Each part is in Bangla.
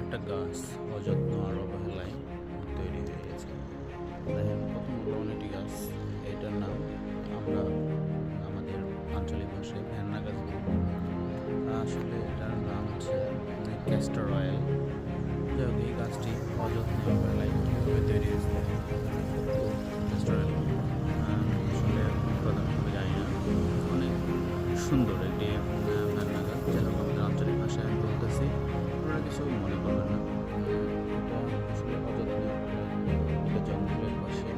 একটা গাছ অযত্ন আর অবহেলায় তৈরি হয়ে গেছে। দেখেন কত মূল্যবান একটি গাছ। এটার নাম আমরা আমাদের আঞ্চলিক ভাষায় ভেন্না গাছ বলি। আসলে এটার নাম হচ্ছে ক্যাস্টর অয়েল। যাই হোক, এই গাছটি অযত্নে অবহেলায় কীভাবে তৈরি হয়েছে দেখেন। কত ক্যাস্টর অয়েল আসলে উৎপাদন জানি না। অনেক সুন্দর একটি ভেন্না গাছ। যাই হোক, আমাদের আঞ্চলিক ভাষায় আমি বলতেছি, আপনারা কিছু মনে করবেন না। এটা আসলে অযত্নে এটা জঙ্গলের পাশে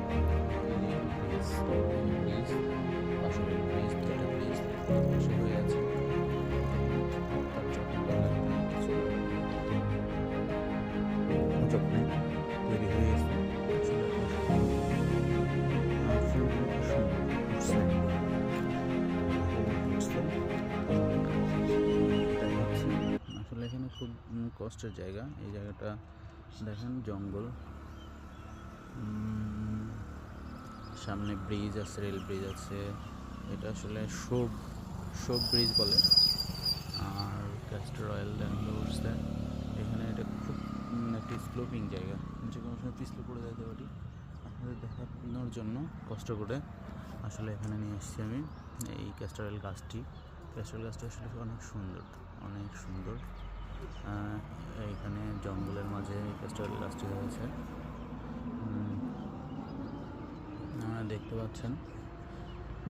ব্রিজ, আসলে ব্রিজ দুটা ব্রিজ পাশে হয়ে আছে। তার যত্ন করা লাগবে কিছু অযত্নে তৈরি হয়ে গেছে। আসলে ফুলগুলো খুব সুন্দর ফুটছে, আসলে এখানে খুব কষ্টের জায়গা। এই জায়গাটা দেখেন জঙ্গল, সামনে ব্রিজ আছে, রেল ব্রিজ আছে। এটা আসলে শোভ ব্রিজ বলে। আর ক্যাস্টর অয়েল দেখতে উঠছে এখানে। এটা খুব একটি স্লোপিং জায়গা, যে কোনো সময় পিছলে পড়ে যেতে পারি। আপনাদের দেখানোর জন্য কষ্ট করে আসলে এখানে নিয়ে এসেছি আমি এই ক্যাস্টর অয়েল গাছটি। ক্যাস্টর অয়েল গাছটি আসলে অনেক সুন্দর, অনেক সুন্দর। এইখানে জঙ্গলের মাঝে এই ক্যাস্টর অয়েল গাছটি হয়েছে, দেখতে পাচ্ছেন।